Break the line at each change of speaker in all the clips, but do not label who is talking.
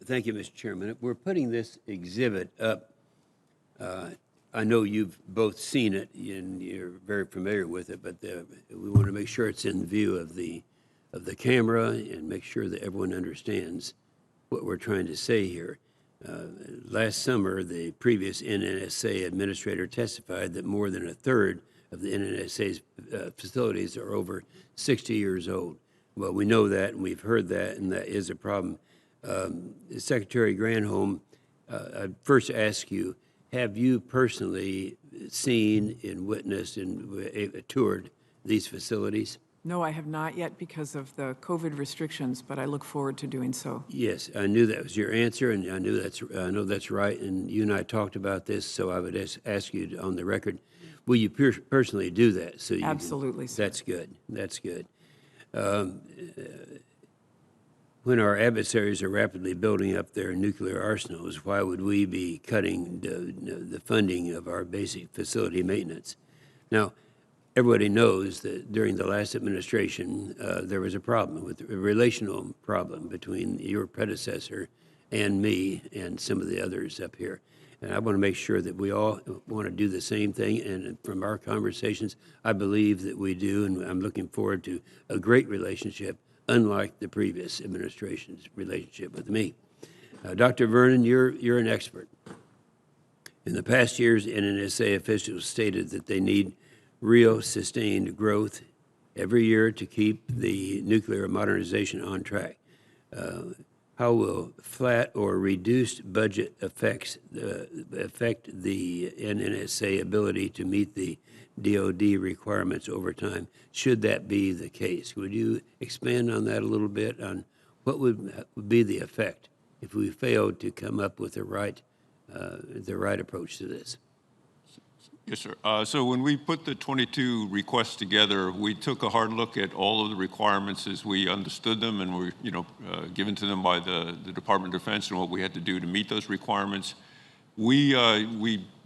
Thank you, Mr. Chairman. We're putting this exhibit up. I know you've both seen it and you're very familiar with it, but we want to make sure it's in view of the camera and make sure that everyone understands what we're trying to say here. Last summer, the previous NNSA administrator testified that more than a third of the NNSA's facilities are over 60 years old. Well, we know that, and we've heard that, and that is a problem. Secretary Granholm, I'd first ask you, have you personally seen and witnessed and toured these facilities?
No, I have not yet because of the COVID restrictions, but I look forward to doing so.
Yes, I knew that was your answer, and I know that's right, and you and I talked about this, so I would ask you on the record, will you personally do that? So
Absolutely, sir.
That's good. That's good. When our adversaries are rapidly building up their nuclear arsenals, why would we be cutting the funding of our basic facility maintenance? Now, everybody knows that during the last administration, there was a relational problem between your predecessor and me and some of the others up here. And I want to make sure that we all want to do the same thing. And from our conversations, I believe that we do. And I'm looking forward to a great relationship, unlike the previous administration's relationship with me. Dr. Vernon, you're an expert. In the past years, NNSA officials stated that they need real sustained growth every year to keep the nuclear modernization on track. How will flat or reduced budget affect the NNSA ability to meet the DoD requirements over time, should that be the case? Would you expand on that a little bit, on what would be the effect if we failed to come up with the right approach to this?
Yes, sir. So when we put the 22 requests together, we took a hard look at all of the requirements as we understood them and were, given to them by the Department of Defense and what we had to do to meet those requirements. We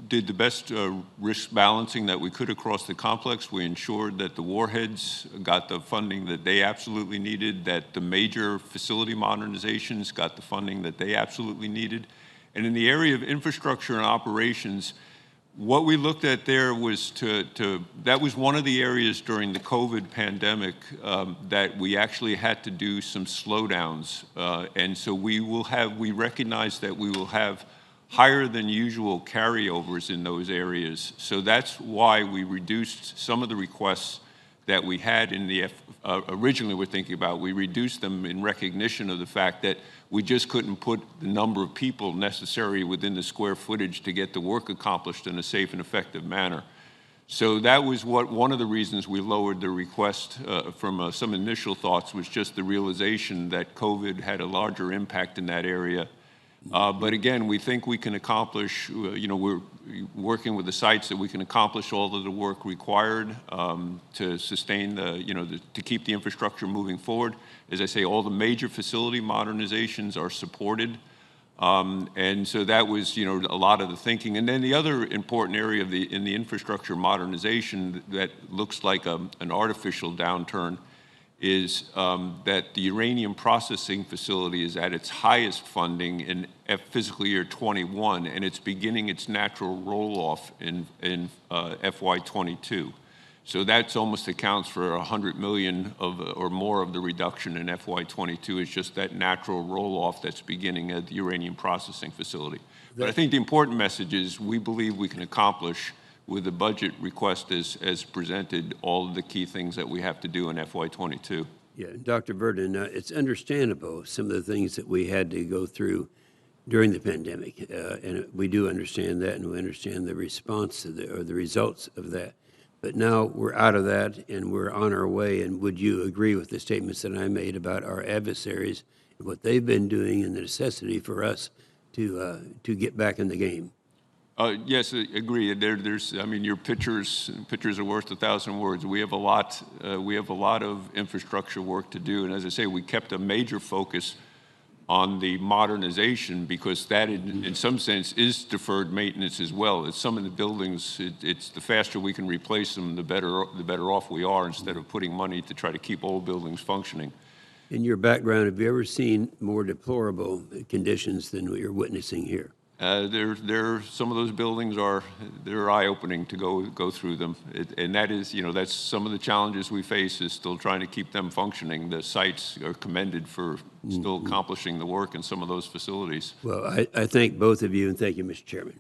did the best risk balancing that we could across the complex. We ensured that the warheads got the funding that they absolutely needed, that the major facility modernizations got the funding that they absolutely needed. And in the area of infrastructure and operations, what we looked at there was that was one of the areas during the COVID pandemic that we actually had to do some slowdowns. And so we recognize that we will have higher than usual carryovers in those areas. So that's why we reduced some of the requests that we had in the originally we're thinking about. We reduced them in recognition of the fact that we just couldn't put the number of people necessary within the square footage to get the work accomplished in a safe and effective manner. So that was one of the reasons we lowered the request from some initial thoughts, was just the realization that COVID had a larger impact in that area. But again, we think we can accomplish, we're working with the sites that we can accomplish all of the work required to sustain to keep the infrastructure moving forward. As I say, all the major facility modernizations are supported. And so that was, a lot of the thinking. And then the other important area in the infrastructure modernization that looks like an artificial downturn is that the uranium processing facility is at its highest funding in fiscal year 21, and it's beginning its natural roll-off in FY22. So that's almost accounts for $100 million or more of the reduction in FY22 is just that natural roll-off that's beginning at the uranium processing facility. But I think the important message is we believe we can accomplish with the budget request as presented all of the key things that we have to do in FY22.
Yeah, Dr. Verdon, it's understandable some of the things that we had to go through during the pandemic, and we do understand that, and we understand the response to the results of that. But now we're out of that, and we're on our way. And would you agree with the statements that I made about our adversaries and what they've been doing, and the necessity for us to get back in the game?
Yes, I agree. Your pictures are worth 1,000 words. We have a lot of infrastructure work to do, and as I say, we kept a major focus on the modernization because that, in some sense, is deferred maintenance as well. It's some of the buildings. It's the faster we can replace them, the better off we are, instead of putting money to try to keep old buildings functioning.
In your background, have you ever seen more deplorable conditions than what you're witnessing here?
Some of those buildings they're eye-opening to go through them. And that is, that's some of the challenges we face is still trying to keep them functioning. The sites are commended for still accomplishing the work in some of those facilities.
Well, I thank both of you, and thank you, Mr. Chairman.